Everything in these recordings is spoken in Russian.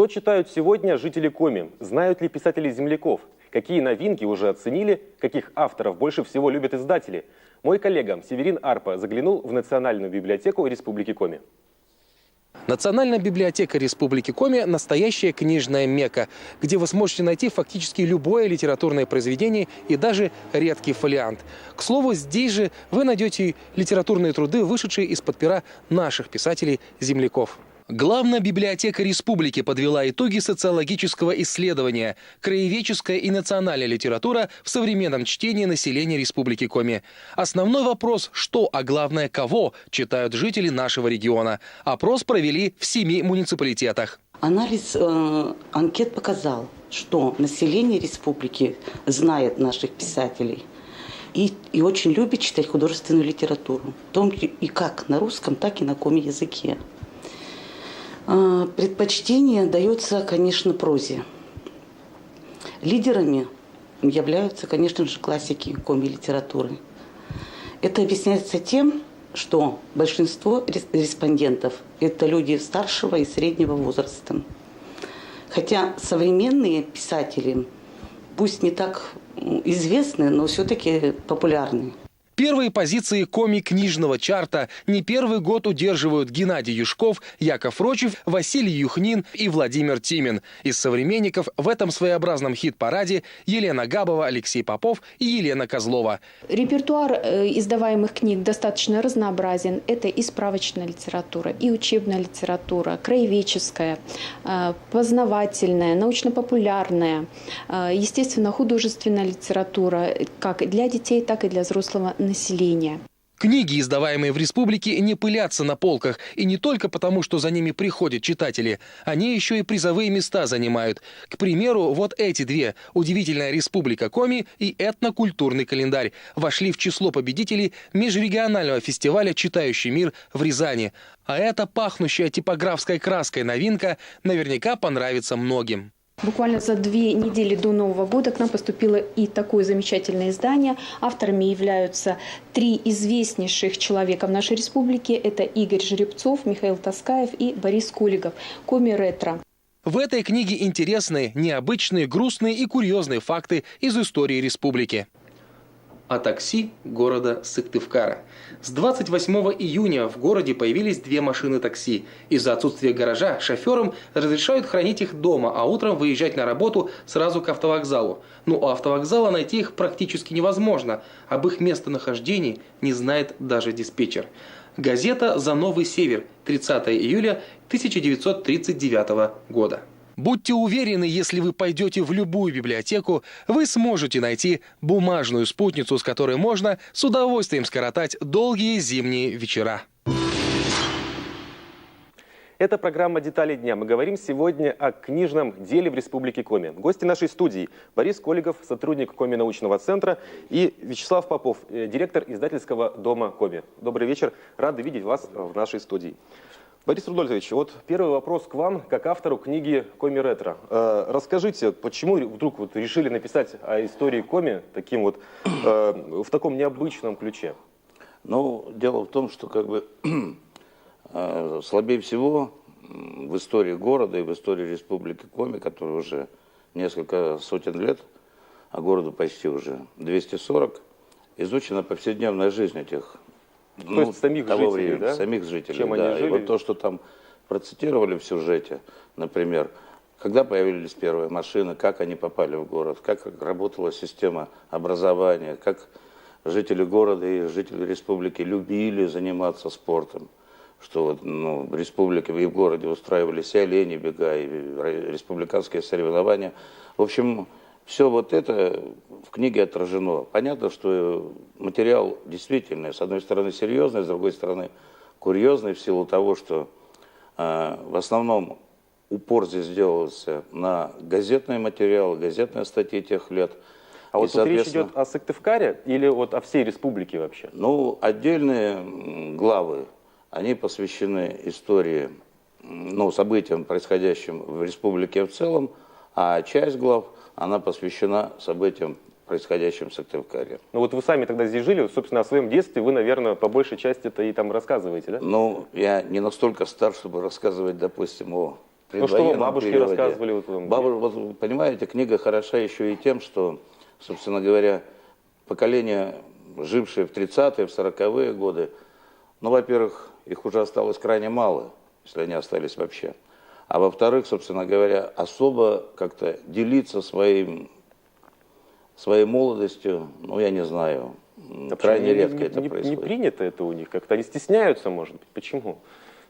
Что читают сегодня жители Коми? Знают ли писатели земляков? Какие новинки уже оценили? Каких авторов больше всего любят издатели? Мой коллега Северин Арпа заглянул в Национальную библиотеку Республики Коми. Национальная библиотека Республики Коми – настоящая книжная мекка, где вы сможете найти фактически любое литературное произведение и даже редкий фолиант. К слову, здесь же вы найдете литературные труды, вышедшие из-под пера наших писателей-земляков. Главная библиотека республики подвела итоги социологического исследования «Краеведческая и национальная литература в современном чтении населения Республики Коми». Основной вопрос «что?», а главное «кого?» читают жители нашего региона. Опрос провели в 7 муниципалитетах. Анализ анкет показал, что население республики знает наших писателей и очень любит читать художественную литературу, в том и как на русском, так и на коми-языке. Предпочтение дается, конечно, прозе. Лидерами являются, конечно же, классики коми-литературы. Это объясняется тем, что большинство респондентов – это люди старшего и среднего возраста. Хотя современные писатели, пусть не так известны, но все-таки популярны. Первые позиции коми-книжного чарта не первый год удерживают Геннадий Юшков, Яков Рочев, Василий Юхнин и Владимир Тимин. Из современников в этом своеобразном хит-параде Елена Габова, Алексей Попов и Елена Козлова. Репертуар издаваемых книг достаточно разнообразен. Это и справочная литература, и учебная литература, краеведческая, познавательная, научно-популярная, естественно, художественная литература как для детей, так и для взрослого населения. Книги, издаваемые в республике, не пылятся на полках. И не только потому, что за ними приходят читатели. Они еще и призовые места занимают. К примеру, вот эти две «Удивительная республика Коми» и «Этнокультурный календарь» вошли в число победителей межрегионального фестиваля «Читающий мир» в Рязани. А эта пахнущая типографской краской новинка наверняка понравится многим. Буквально за 2 недели до Нового года к нам поступило и такое замечательное издание. Авторами являются 3 известнейших человека в нашей республике. Это Игорь Жеребцов, Михаил Таскаев и Борис Куликов. Коми-ретро. В этой книге интересные, необычные, грустные и курьезные факты из истории республики. О такси города Сыктывкара. С 28 июня в городе появились 2 машины такси. Из-за отсутствия гаража шоферам разрешают хранить их дома, а утром выезжать на работу сразу к автовокзалу. Но у автовокзала найти их практически невозможно. Об их местонахождении не знает даже диспетчер. Газета «За Новый Север», 30 июля 1939 года. Будьте уверены, если вы пойдете в любую библиотеку, вы сможете найти бумажную спутницу, с которой можно с удовольствием скоротать долгие зимние вечера. Это программа «Детали дня». Мы говорим сегодня о книжном деле в Республике Коми. Гости нашей студии: Борис Коликов, сотрудник Коми-научного центра, и Вячеслав Попов, директор издательского дома Коми. Добрый вечер. Рады видеть вас в нашей студии. Борис Рудольфович, вот первый вопрос к вам, как автору книги «Коми-ретро». Расскажите, почему вдруг решили написать о истории Коми таким в таком необычном ключе? Ну, дело в том, что слабее всего в истории города и в истории Республики Коми, которая уже несколько сотен лет, а городу почти уже 240, изучена повседневная жизнь этих то есть самих того жителей, времени, да? самих жителей, Чем да. они жили? И вот то, что там процитировали в сюжете, например, когда появились первые машины, как они попали в город, как работала система образования, как жители города и жители республики любили заниматься спортом, что в республике и в городе устраивались и олени бега, и республиканские соревнования. В общем, все вот это в книге отражено. Понятно, что материал действительно, с одной стороны, серьезный, с другой стороны, курьезный, в силу того, что в основном упор здесь делался на газетные материалы, газетные статьи тех лет. А вот тут речь идет о Сыктывкаре или о всей республике вообще? Ну, отдельные главы, они посвящены истории, событиям, происходящим в республике в целом, а часть глав, она посвящена событиям, происходящим в Сыктывкаре. Ну вот вы сами тогда здесь жили, собственно, о своем детстве вы, наверное, по большей части это и там рассказываете, да? Ну, я не настолько стар, чтобы рассказывать, допустим, о Ну, что предвоенном бабушки периоде. рассказывали? Вот, Вот, понимаете, книга хороша еще и тем, что, собственно говоря, поколение, жившее в 30-е, в 40-е годы, ну, во-первых, их уже осталось крайне мало, если они остались вообще. А во-вторых, собственно говоря, особо как-то делиться своей молодостью, ну, я не знаю, крайне редко это происходит. Не принято это у них как-то. Они стесняются, может быть. Почему?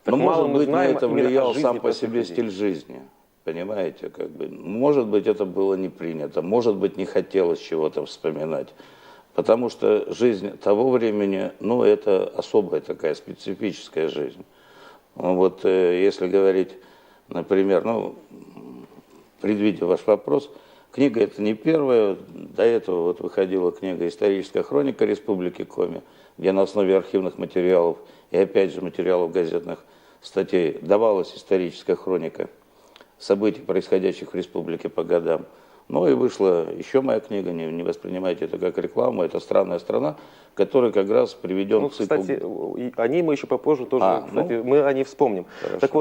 Так Ну, мало может мы быть, на знаем это именно о влиял жизни сам по простых себе людей. стиль жизни. Понимаете, как бы. Может быть, это было не принято. Может быть, не хотелось чего-то вспоминать. Потому что жизнь того времени, ну, это особая такая специфическая жизнь. Вот если говорить, например, ну, предвидя ваш вопрос, книга это не первая. До этого вот выходила книга «Историческая хроника Республики Коми», где на основе архивных материалов и опять же материалов газетных статей давалась историческая хроника событий, происходящих в республике по годам. Ну и вышла еще моя книга, не воспринимайте это как рекламу, это «Странная страна», которая как раз приведен Ну, к циклу... кстати, о ней мы еще попозже тоже, кстати, ну, мы о ней вспомним. хорошо. Так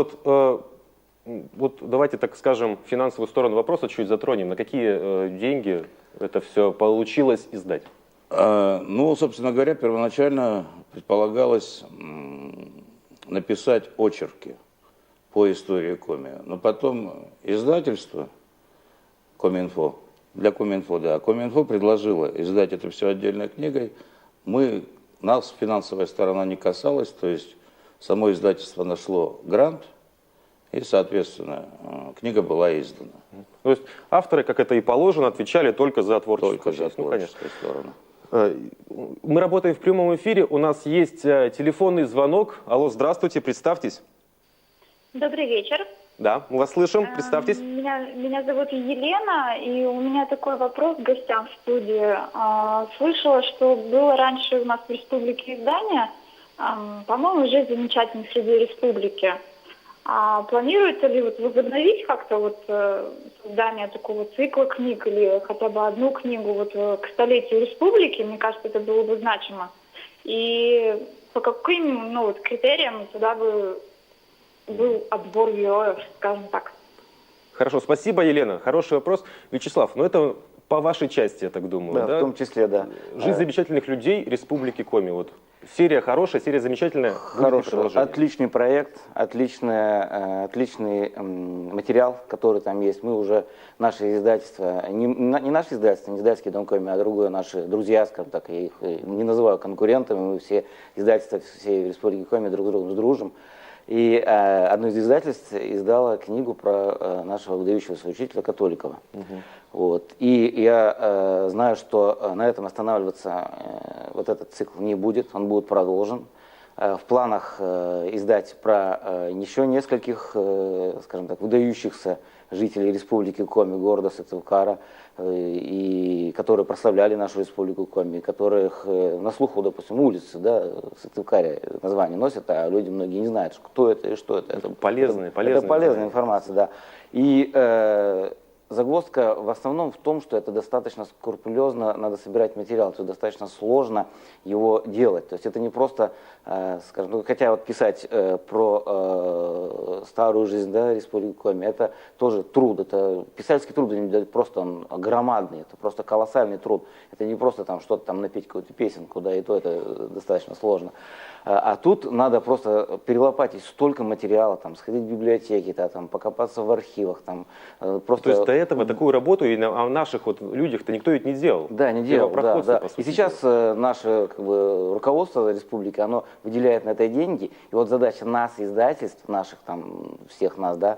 вот давайте, так скажем, финансовую сторону вопроса чуть затронем. На какие деньги это все получилось издать? Ну, собственно говоря, первоначально предполагалось написать очерки по истории Коми. Но потом издательство Коминфо, для Коминфо, да, Коминфо предложило издать это все отдельной книгой. Нас финансовая сторона не касалась, то есть само издательство нашло грант, и, соответственно, книга была издана. То есть авторы, как это и положено, отвечали только за творческую Только за часть. Ну, конечно. творческую сторону. Мы работаем в прямом эфире, у нас есть телефонный звонок. Алло, здравствуйте, представьтесь. Добрый вечер. Да, мы вас слышим, представьтесь. Меня зовут Елена, и у меня такой вопрос к гостям в студии. Слышала, что было раньше у нас в республике издание, по-моему, «Жизнь замечательных среди республики». Планируется ли возобновить как-то создание такого цикла книг или хотя бы одну книгу к столетию республики? Мне кажется, это было бы значимо. И по каким критериям туда бы был отбор героев, скажем так? Хорошо, спасибо, Елена. Хороший вопрос. Вячеслав, ну это по вашей части, я так думаю, Да, да? в том числе, да. «Жизнь замечательных людей» Республики Коми. Вот. Серия хорошая, серия замечательная. Хороший, отличный проект, отличный материал, который там есть. Мы уже, наше издательство, не наше издательство, не издательский дом Коми, а другое, наши друзья, скажем так, я их не называю конкурентами, мы все издательства всей Республики Коми друг с другом дружим. И одно из издательств издало книгу про нашего выдающегося учителя Католикова. Вот. И я знаю, что на этом останавливаться вот этот цикл не будет, он будет продолжен. В планах издать про еще нескольких, скажем так, выдающихся жителей Республики Коми, города Сыктывкара, и которые прославляли нашу Республику Коми, которых на слуху, допустим, улицы, да, в Сыктывкаре название носят, а люди многие не знают, кто это и что это. Это полезная информация, да. И загвоздка в основном в том, что это достаточно скрупулезно, надо собирать материал, то есть достаточно сложно его делать. То есть это не просто, скажем, ну, хотя вот писать про старую жизнь, да, Республики Коми, это тоже труд, это писательский труд, просто он громадный, это просто колоссальный труд. Это не просто там что-то там напеть какую-то песенку, да, и то это достаточно сложно. А тут надо просто перелопатить столько материала, там, сходить в библиотеки, да, там, покопаться в архивах, там, просто... То есть до этого такую работу и о наших людях-то никто ведь не делал. Да, не делал, да. И сейчас наше руководство республики, оно выделяет на это деньги, и вот задача нас, издательств, наших там, всех нас, да,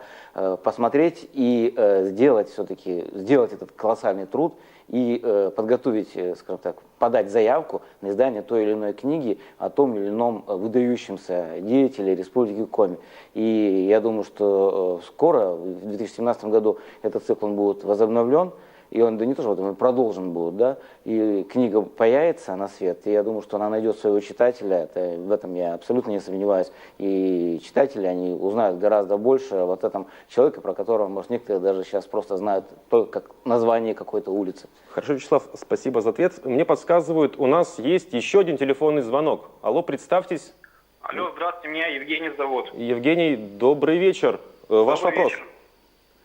посмотреть и сделать этот колоссальный труд, и подготовить, скажем так, подать заявку на издание той или иной книги о том или ином выдающемся деятеле Республики Коми. И я думаю, что скоро, в 2017 году, этот цикл будет возобновлен, и он, да не то, что он продолжен будет, да, и книга появится на свет, и я думаю, что она найдет своего читателя, в этом я абсолютно не сомневаюсь, и читатели, они узнают гораздо больше о вот этом человеке, про которого, может, некоторые даже сейчас просто знают только как название какой-то улицы. Хорошо, Вячеслав, спасибо за ответ. Мне подсказывают, у нас есть еще один телефонный звонок. Алло, представьтесь. Алло, здравствуйте, меня Евгений зовут. Евгений, добрый вечер. Ваш вопрос. Вечер.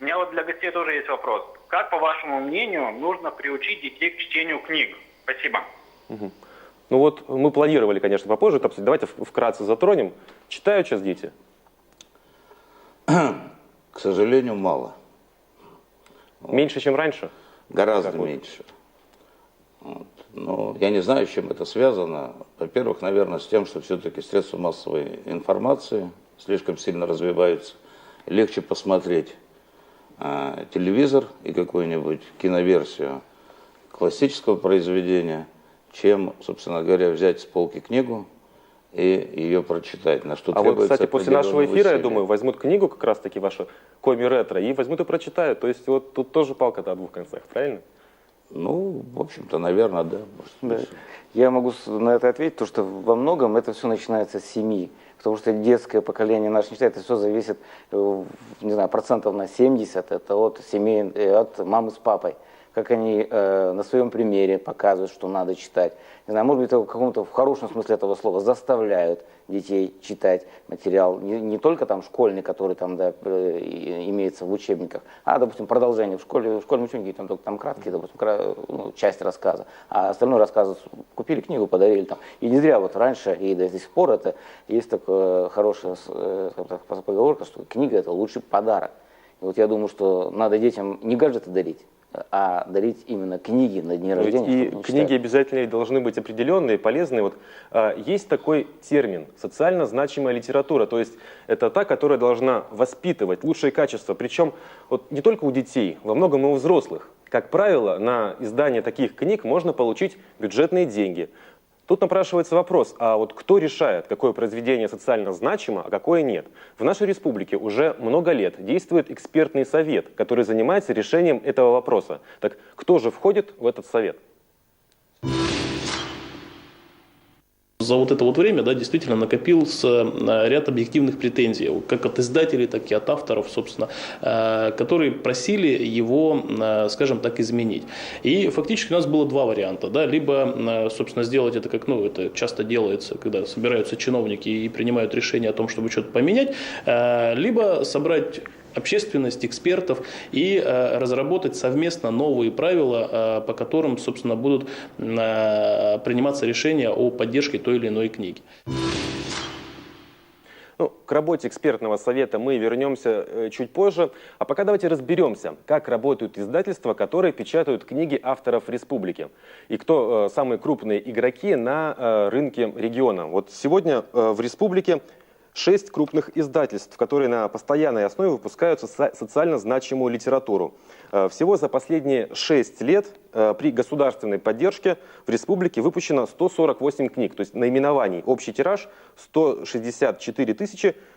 меня вот для гостей тоже есть вопрос. Как, по вашему мнению, нужно приучить детей к чтению книг? Спасибо. Ну вот мы планировали, конечно, попозже это обсудить. Давайте вкратце затронем. Читают сейчас дети? К сожалению, мало. Меньше, чем раньше? Гораздо меньше. Вот. Но я не знаю, с чем это связано. Во-первых, наверное, с тем, что все-таки средства массовой информации слишком сильно развиваются. Легче посмотреть телевизор и какую-нибудь киноверсию классического произведения, чем, собственно говоря, взять с полки книгу и ее прочитать. На что вот, кстати, после нашего эфира, усилия. я думаю, возьмут книгу, как раз-таки вашу коми-ретро, и возьмут и прочитают. То есть вот тут тоже палка-то о двух концах, правильно? Ну, в общем-то, наверное, да. Да. Я могу на это ответить, то, что во многом это все начинается с семьи. Потому что детское поколение наше не читает, это все зависит, не знаю, процентов на 70, это от семей, от мамы с папой. Как они на своем примере показывают, что надо читать. Не знаю, может быть, в каком-то в хорошем смысле этого слова заставляют детей читать материал. Не только там школьный, который там, да, имеется в учебниках, а, допустим, продолжение в школе. В школьном учебнике там только там краткие, допустим, часть рассказа. А остальной рассказ купили книгу, подарили там. И не зря вот раньше и до сих пор это есть такая хорошая поговорка, что книга — это лучший подарок. И вот я думаю, что надо детям не гаджеты дарить, а дарить именно книги на дни рождения. И книги обязательно должны быть определенные, полезные. Вот, есть такой термин – социально значимая литература. То есть это та, которая должна воспитывать лучшие качества. Причем вот, не только у детей, во многом и у взрослых. Как правило, на издание таких книг можно получить бюджетные деньги. Тут напрашивается вопрос, а вот кто решает, какое произведение социально значимо, а какое нет? В нашей республике уже много лет действует экспертный совет, который занимается решением этого вопроса. Так кто же входит в этот совет? За вот это вот время, да, действительно накопился ряд объективных претензий, как от издателей, так и от авторов, собственно, которые просили его, скажем так, изменить. И фактически у нас было два варианта, да, либо, собственно, сделать это, как, ну, это часто делается, когда собираются чиновники и принимают решение о том, чтобы что-то поменять, либо собрать общественность, экспертов и разработать совместно новые правила, по которым, собственно, будут приниматься решения о поддержке той или иной книги. Ну, к работе экспертного совета мы вернемся чуть позже. А пока давайте разберемся, как работают издательства, которые печатают книги авторов республики. И кто самые крупные игроки на рынке региона. Вот сегодня в республике 6 крупных издательств, которые на постоянной основе выпускают социально значимую литературу. Всего за последние 6 лет при государственной поддержке в республике выпущено 148 книг. То есть наименований, общий тираж 164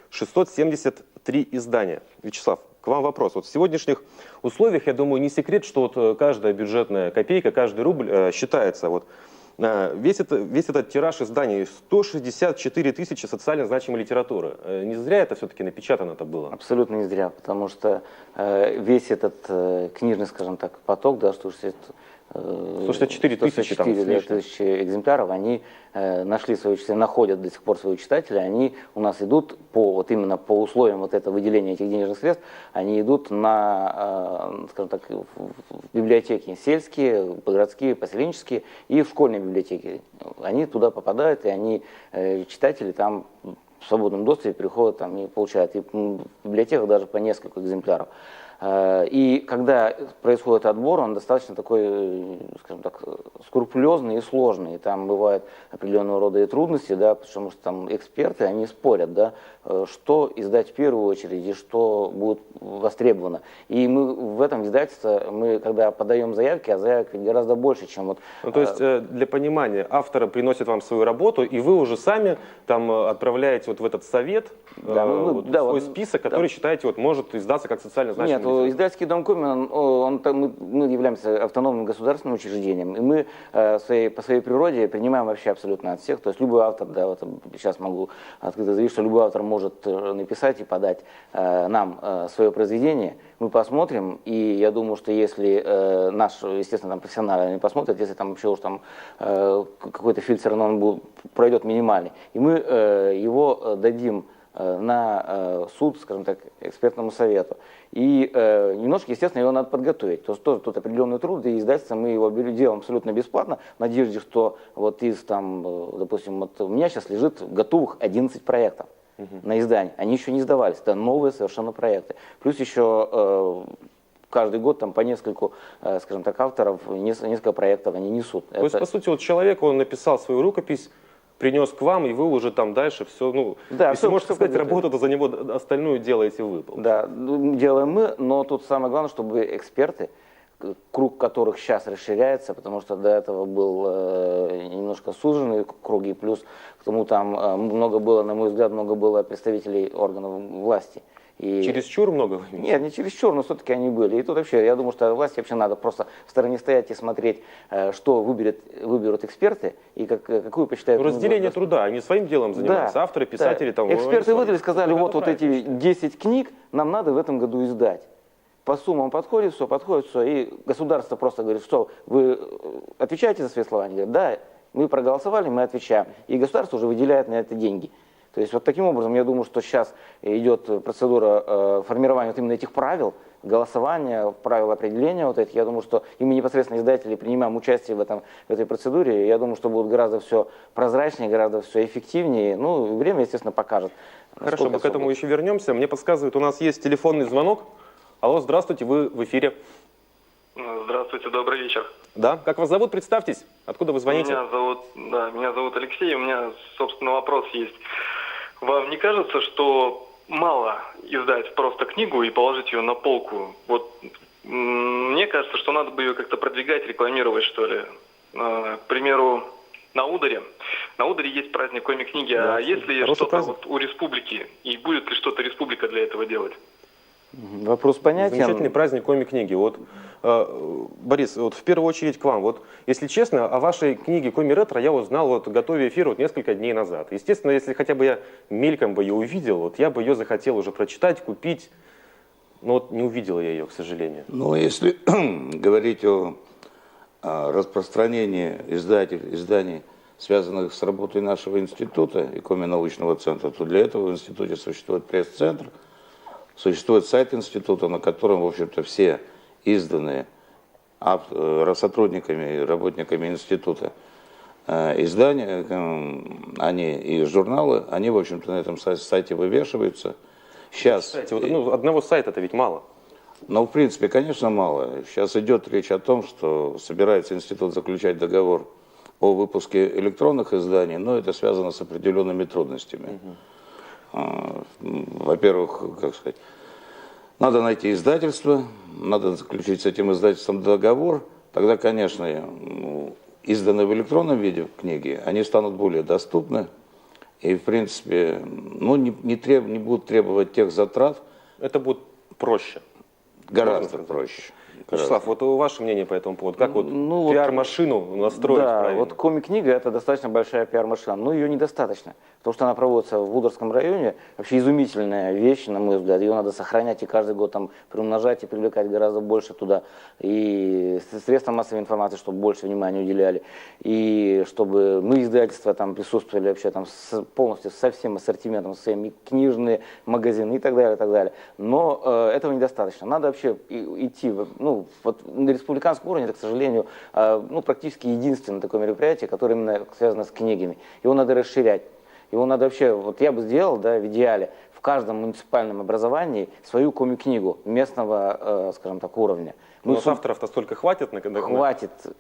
673 издания. Вячеслав, к вам вопрос. Вот в сегодняшних условиях, я думаю, не секрет, что вот каждая бюджетная копейка, каждый рубль считается. Вот. Весь этот тираж изданий 164 тысячи социально значимой литературы. Не зря это все-таки напечатано-то было? Абсолютно не зря, потому что весь этот книжный, скажем так, поток, да, 164 тысячи тысячи экземпляров, они нашли своего читателя, находят до сих пор своего читателя, они у нас идут вот именно по условиям вот этого выделения этих денежных средств, они идут на, скажем так, в библиотеки сельские, городские, поселенческие и в школьные библиотеки. Они туда попадают, и они, читатели там в свободном доступе приходят там и получают, и в библиотеках даже по несколько экземпляров. И когда происходит отбор, он достаточно такой, скажем так, скрупулезный и сложный. Там бывают определенного рода и трудности, да, потому что там эксперты, они спорят, да, что издать в первую очередь и что будет востребовано. И мы в этом издательстве, мы когда подаем заявки, а заявок гораздо больше, чем вот... Ну, то есть, для понимания, авторы приносят вам свою работу, и вы уже сами там отправляете вот в этот совет свой список, который считаете вот, может издаться как социально значимый. Нет, издательский дом Коми, мы являемся автономным государственным учреждением, и мы по своей природе принимаем вообще абсолютно от всех. То есть любой автор, да, вот сейчас могу открыто заявить, что любой автор может написать и подать нам свое произведение. Мы посмотрим, и я думаю, что если наш, естественно, там профессионалы не посмотрят, если там вообще уж там какой-то фильтр, но он пройдет минимальный, и мы его дадим на суд, скажем так, экспертному совету. И немножко, естественно, его надо подготовить. То есть тоже тут определенный труд, и издательство мы его делаем абсолютно бесплатно, в надежде, что вот из там, допустим, вот у меня сейчас лежит готовых 11 проектов на издание. Они еще не сдавались, это новые совершенно проекты. Плюс еще каждый год там по нескольку, скажем так, авторов, несколько проектов они несут. То есть, по сути, вот человек, он написал свою рукопись, принес к вам, и вы уже там дальше все, ну, да, если можно сказать, работу-то за него остальную делаете вы. Да, делаем мы, но тут самое главное, чтобы эксперты, круг которых сейчас расширяется, потому что до этого был немножко суженный круг, и плюс к тому там много было, на мой взгляд, много было представителей органов власти. И... Чересчур много? Нет, не чересчур, но все-таки они были. И тут вообще, я думаю, что власти вообще надо просто в стороне стоять и смотреть, что выберут эксперты и какую посчитают. Разделение труда, они своим делом занимаются, да, авторы, писатели. Да. Там, эксперты выдали, сказали, вот эти 10 книг нам надо в этом году издать. По суммам подходит, все, и государство просто говорит, что вы отвечаете за свои слова? Они говорят, да, мы проголосовали, мы отвечаем. И государство уже выделяет на это деньги. То есть вот таким образом, я думаю, что сейчас идет процедура формирования вот именно этих правил, голосования, правил определения вот этих. Я думаю, что и мы непосредственно издатели принимаем участие в этой процедуре. Я думаю, что будет гораздо все прозрачнее, гораздо все эффективнее. Ну, время, естественно, покажет. Хорошо, мы к этому еще вернемся. Мне подсказывают, у нас есть телефонный звонок. Алло, здравствуйте, вы в эфире. Здравствуйте, добрый вечер. Да, как вас зовут? Представьтесь. Откуда вы звоните? Меня зовут Алексей, у меня, собственно, вопрос есть. Вам не кажется, что мало издать просто книгу и положить ее на полку? Вот мне кажется, что надо бы ее как-то продвигать, рекламировать, что ли. К примеру, на Ударе. На Ударе есть праздник комик-книги, да, а есть ли что-то вот у республики? И будет ли что-то республика для этого делать? Вопрос понятен. Замечательный праздник коми-книги. Вот, Борис, вот в первую очередь к вам. Вот, если честно, о вашей книге «Коми-ретро» я узнал, вот, готовя эфир, вот, несколько дней назад. Естественно, если хотя бы я мельком бы ее увидел, вот, я бы ее захотел уже прочитать, купить, но вот не увидел я ее, к сожалению. Ну, если говорить о распространении изданий, связанных с работой нашего института и Коми-научного центра, то для этого в институте существует пресс-центр, существует сайт института, на котором, в общем-то, все изданные сотрудниками и работниками института издания, они и журналы, они, в общем-то, на этом сайте вывешиваются. Сейчас... Кстати, вот, одного сайта-то ведь мало. Ну, в принципе, конечно, мало. Сейчас идет речь о том, что собирается институт заключать договор о выпуске электронных изданий, но это связано с определенными трудностями. Во-первых, как сказать, надо найти издательство, надо заключить с этим издательством договор, тогда, конечно, изданные в электронном виде книги, они станут более доступны и, в принципе, ну, не будут требовать тех затрат. Это будет проще. Гораздо проще. Вячеслав, вот ваше мнение по этому поводу? Как вот пиар-машину настроить правильно? Вот коми-книга — это достаточно большая пиар-машина, но ее недостаточно, потому что она проводится в Ударском районе. Вообще изумительная вещь, на мой взгляд. Ее надо сохранять и каждый год там приумножать и привлекать гораздо больше туда. И средства массовой информации, чтобы больше внимания уделяли. И чтобы мы, издательства, там присутствовали вообще там полностью со всем ассортиментом, со своими книжные магазины и так далее, и так далее. Но этого недостаточно. Надо вообще идти, ну, вот на республиканском уровне, это, к сожалению, ну, практически единственное такое мероприятие, которое именно связано с книгами. Его надо расширять. Его надо вообще, вот я бы сделал, да, в идеале, в каждом муниципальном образовании свою коми-книгу местного, скажем так, уровня. Но авторов-то столько хватит?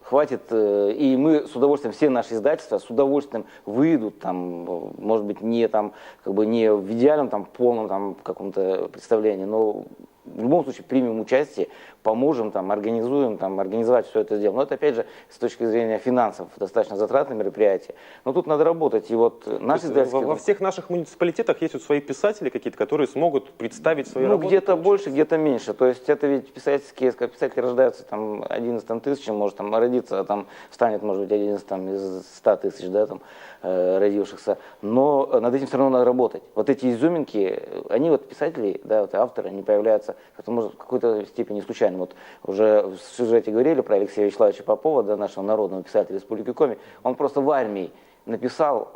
Хватит. И мы с удовольствием, все наши издательства с удовольствием выйдут, там, может быть, не, там, как бы не в идеальном, там, полном там, каком-то представлении, но в любом случае примем участие, поможем, там, организуем, там, организовать все это дело. Но это, опять же, с точки зрения финансов, достаточно затратное мероприятие. Но тут надо работать. И вот наши издательские... Во всех наших муниципалитетах есть вот свои писатели какие-то, которые смогут представить свои работы? Ну, где-то больше, где-то меньше. То есть это ведь писатели рождаются там 11 тысячам, может там родиться, а там станет, может быть, 11 там, из 100 тысяч, да, там, родившихся. Но над этим все равно надо работать. Вот эти изюминки, они вот писатели, да, вот авторы, они появляются как-то, может, в какой-то степени случайно. Вот уже в сюжете говорили про Алексея Вячеславовича Попова, да, нашего народного писателя Республики Коми. Он просто в армии написал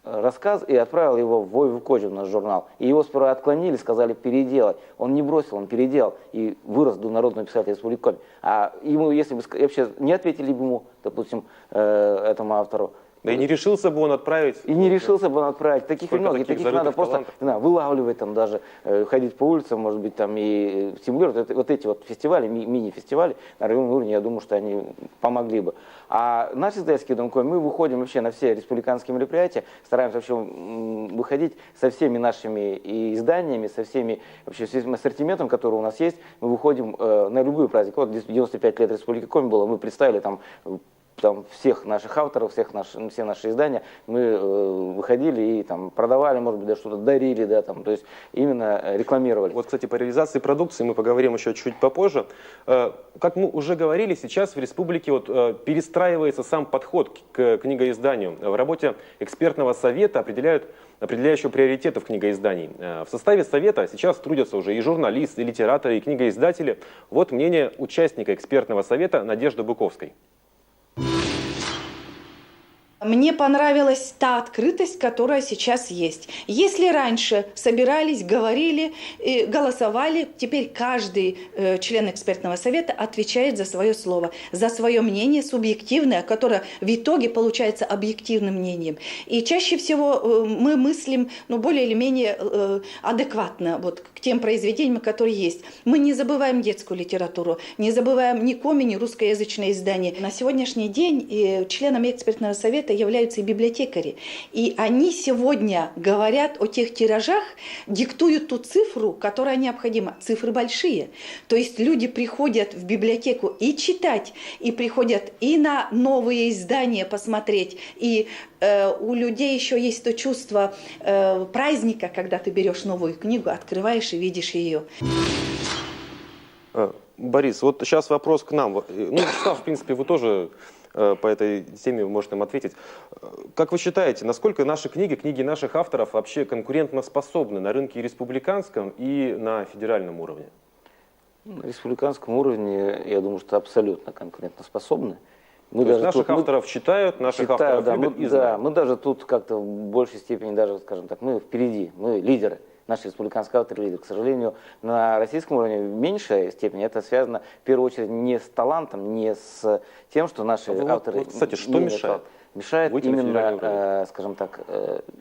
рассказ и отправил его в Войву Кодже, наш журнал. И его сперва отклонили, сказали переделать. Он не бросил, он переделал и вырос до народного писателя Республики Коми. А ему, если бы вообще не ответили бы ему, допустим, этому автору, Да и не решился бы он отправить. и не решился бы он отправить. Таких Сколько много, таких таких надо зарытых просто талантов? не знаю, вылавливать, там даже ходить по улицам, может быть, там и стимулировать. Вот эти вот фестивали, мини-фестивали на районном уровне, я думаю, что они помогли бы. А наш издательский дом Коми, мы выходим вообще на все республиканские мероприятия, стараемся вообще выходить со всеми нашими и изданиями, со всеми вообще всем ассортиментом, который у нас есть. Мы выходим на любые праздники. Вот 95 лет Республики Коми было, мы представили там всех наших авторов, все наши издания, мы выходили и там продавали, может быть, да, что-то дарили, да, там, то есть именно рекламировали. Вот, кстати, по реализации продукции мы поговорим еще чуть попозже. Как мы уже говорили, сейчас в республике перестраивается сам подход к книгоизданию. В работе экспертного совета определяющего приоритеты в книгоиздании. В составе совета сейчас трудятся уже и журналисты, и литераторы, и книгоиздатели. Вот мнение участника экспертного совета Надежды Быковской. Мне понравилась та открытость, которая сейчас есть. Если раньше собирались, говорили, голосовали, теперь каждый член экспертного совета отвечает за свое слово, за свое мнение субъективное, которое в итоге получается объективным мнением. И чаще всего мы мыслим более или менее адекватно к тем произведениям, которые есть. Мы не забываем детскую литературу, не забываем ни коми, ни русскоязычные издания. На сегодняшний день членами экспертного совета являются и библиотекари. И они сегодня говорят о тех тиражах, диктуют ту цифру, которая необходима. Цифры большие. То есть люди приходят в библиотеку и читать, и приходят и на новые издания посмотреть. И у людей еще есть то чувство праздника, когда ты берешь новую книгу, открываешь и видишь ее. Борис, вот сейчас вопрос к нам. Вячеслав, в принципе, вы тоже по этой теме можете нам ответить. Как вы считаете, насколько наши книги наших авторов вообще конкурентоспособны на рынке республиканском и на федеральном уровне? На республиканском уровне, я думаю, что абсолютно конкурентоспособны. То есть наших авторов читают, наших авторов любят и знают. Да, мы даже тут как-то в большей степени, даже, скажем так, мы впереди, мы лидеры. Наши республиканские авторы лидеры. К сожалению, на российском уровне в меньшей степени это связано в первую очередь не с талантом, не с тем, что наши авторы... Кстати, что мешает? Мешает именно, скажем так,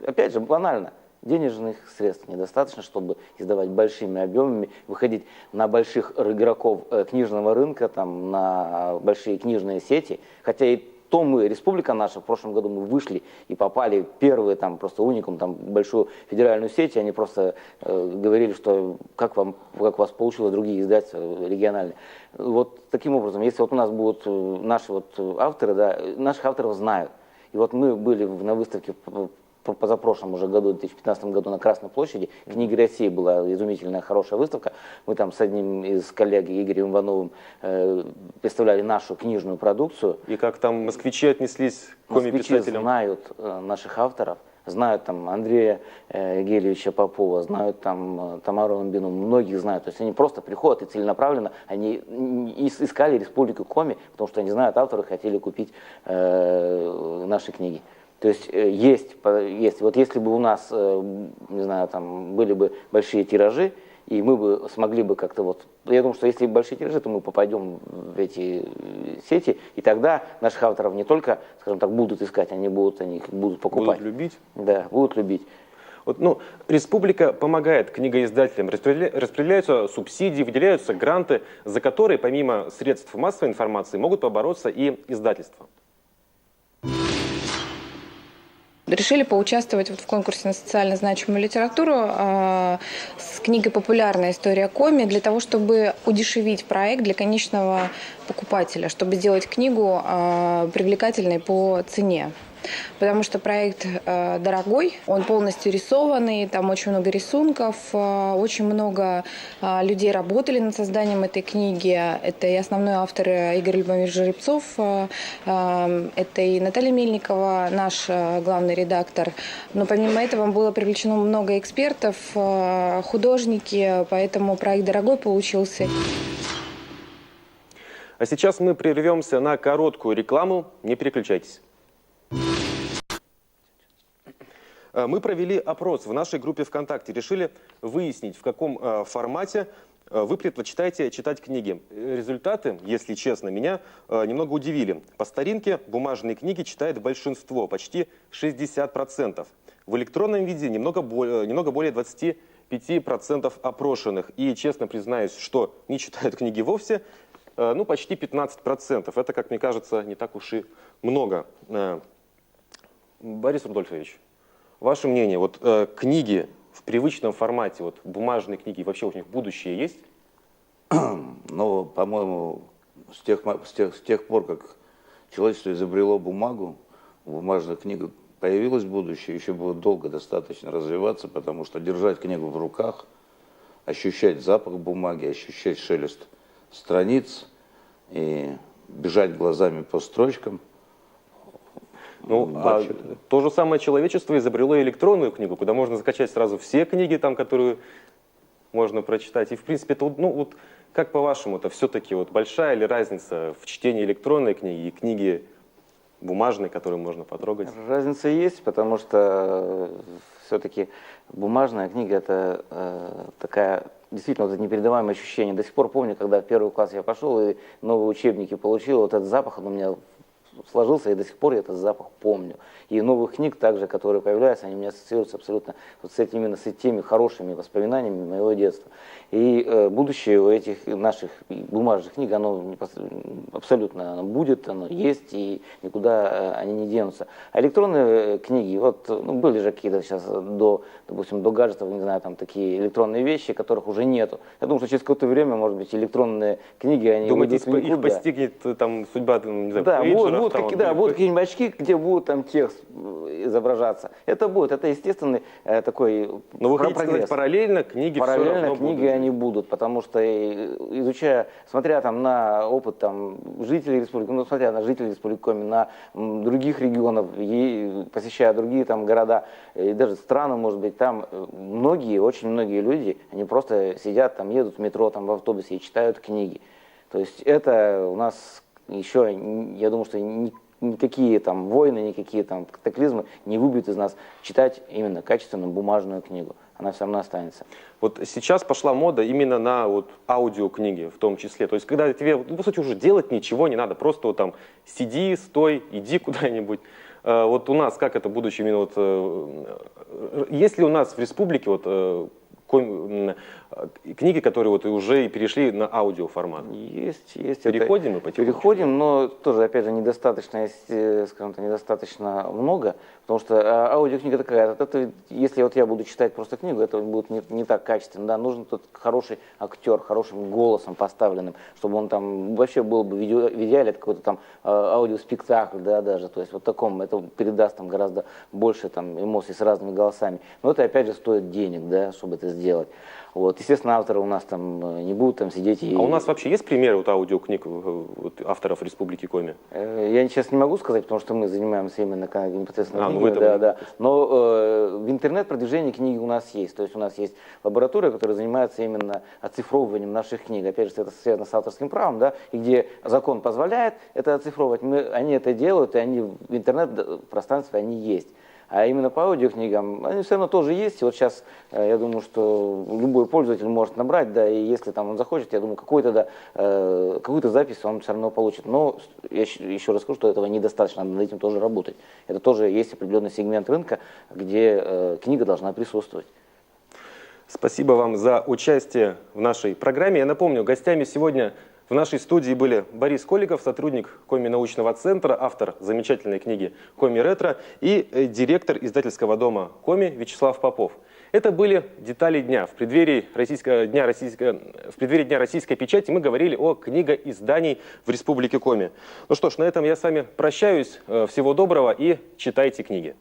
опять же, банально. Денежных средств недостаточно, чтобы издавать большими объемами, выходить на больших игроков книжного рынка, там, на большие книжные сети. Хотя и то мы, республика наша, в прошлом году мы вышли и попали первые, там, просто уникум, там, большую федеральную сеть, и они просто говорили, что как у вас получилось другие издательства региональные. Вот таким образом, если вот у нас будут наши авторы, да, наших авторов знают. И вот мы были на выставке позапрошлом уже году, в 2015 году на Красной площади. «Книги России» была изумительная, хорошая выставка. Мы там с одним из коллег, Игорем Ивановым, представляли нашу книжную продукцию. И как там москвичи отнеслись к коми-писателям? Москвичи знают наших авторов, знают там Андрея Гелевича Попова, знают там Тамару Ламбину, многих знают. То есть они просто приходят и целенаправленно, они искали Республику Коми, потому что они знают авторов, хотели купить наши книги. То есть есть. Вот если бы у нас, не знаю, там были бы большие тиражи, и мы бы смогли бы как-то я думаю, что если большие тиражи, то мы попадем в эти сети, и тогда наших авторов не только, скажем так, будут искать, они их будут покупать. Будут любить? Да, будут любить. Республика помогает книгоиздателям, распределяются субсидии, выделяются гранты, за которые помимо средств массовой информации могут побороться и издательства. Решили поучаствовать в конкурсе на социально значимую литературу с книгой «Популярная история коми» для того, чтобы удешевить проект для конечного покупателя, чтобы сделать книгу привлекательной по цене. Потому что проект дорогой, он полностью рисованный, там очень много рисунков, очень много людей работали над созданием этой книги. Это и основной автор Игорь Любомирович Жеребцов, это и Наталья Мельникова, наш главный редактор. Но помимо этого было привлечено много экспертов, художники, поэтому проект дорогой получился. А сейчас мы прервемся на короткую рекламу, не переключайтесь. Мы провели опрос в нашей группе ВКонтакте, решили выяснить, в каком формате вы предпочитаете читать книги. Результаты, если честно, меня немного удивили. По старинке бумажные книги читает большинство, почти 60%. В электронном виде немного более 25% опрошенных. И честно признаюсь, что не читают книги вовсе, ну почти 15%. Это, как мне кажется, не так уж и много. Борис Рудольфович, ваше мнение, вот книги в привычном формате, вот бумажные книги, вообще у них будущее есть? Ну, по-моему, с тех пор, как человечество изобрело бумагу, в бумажных книгах появилось будущее, еще будет долго достаточно развиваться, потому что держать книгу в руках, ощущать запах бумаги, ощущать шелест страниц и бежать глазами по строчкам. Ну, то же самое человечество изобрело электронную книгу, куда можно закачать сразу все книги, там, которые можно прочитать. И, в принципе, это, ну, вот, как по-вашему, это все-таки вот большая ли разница в чтении электронной книги и книги бумажной, которую можно потрогать? Разница есть, потому что все-таки бумажная книга — это такая, действительно, вот это непередаваемое ощущение. До сих пор помню, когда в первый класс я пошел и новые учебники получил, вот этот запах, он у меня сложился, и до сих пор я этот запах помню. И новых книг также, которые появляются, они у меня ассоциируются абсолютно вот с этим, именно с теми хорошими воспоминаниями моего детства. И будущее у этих наших бумажных книг, оно абсолютно оно будет, оно есть, и никуда они не денутся. А электронные книги, вот, ну, были же какие-то сейчас допустим, до гаджетов, не знаю, там такие электронные вещи, которых уже нету. Я думаю, что через какое-то время, может быть, электронные книги, они думаете, уйдут в никуда. их постигнет там судьба, не знаю, да, пейджеров, будут какие-нибудь очки, где будут там текст изображаться. Это будет, это естественный такой прогресс. Но вы хотите сказать, параллельно книги параллельно все равно книги будут. Они будут, потому что изучая, смотря там на опыт там жителей республики, ну смотря на жителей республики Коми, на других регионов, посещая другие там города, и даже страны, может быть, там многие, очень многие люди, они просто сидят там, едут в метро, там в автобусе и читают книги. То есть это у нас еще, я думаю, что никакие там войны, никакие там катаклизмы не выбьют из нас читать именно качественную бумажную книгу. Она все равно останется. Вот сейчас пошла мода именно на вот аудиокниги в том числе. То есть когда тебе, ну, по сути, уже делать ничего не надо, просто вот там сиди, стой, иди куда-нибудь. Вот у нас как это будущее именно вот, есть ли у нас в республике вот книги, которые вот уже и перешли на аудиоформат? Есть. Переходим мы потихоньку? Переходим, но тоже, опять же, недостаточно, скажем так, недостаточно много, потому что аудиокнига такая, это, если вот я буду читать просто книгу, это будет не так качественно, да, нужен тут хороший актер, хорошим голосом поставленным, чтобы он там вообще был бы в идеале какой-то там аудиоспектакль, да, даже, то есть вот таком, это передаст там гораздо больше там эмоций с разными голосами, но это, опять же, стоит денег, да, чтобы это сделать. Вот. Естественно, авторы у нас там не будут там сидеть и... А у нас вообще есть примеры вот аудиокниг вот, авторов Республики Коми? Я сейчас не могу сказать, потому что мы занимаемся именно непосредственно книгами, да. Но в интернет-продвижении книги у нас есть. То есть у нас есть лаборатория, которая занимается именно оцифровыванием наших книг. Опять же, это связано с авторским правом, да, и где закон позволяет это оцифровывать, они это делают, и они в интернет-пространстве они есть. А именно по аудиокнигам, они все равно тоже есть. И вот сейчас, я думаю, что любой пользователь может набрать, да, и если там он захочет, я думаю, какую-то запись он все равно получит. Но я еще раз скажу, что этого недостаточно, надо над этим тоже работать. Это тоже есть определенный сегмент рынка, где книга должна присутствовать. Спасибо вам за участие в нашей программе. Я напомню, гостями сегодня в нашей студии были Борис Коликов, сотрудник Коми научного центра, автор замечательной книги «Коми ретро» и директор издательского дома Коми Вячеслав Попов. Это были детали дня. В преддверии Дня российской печати мы говорили о книгоиздании в Республике Коми. Ну что ж, на этом я с вами прощаюсь. Всего доброго и читайте книги.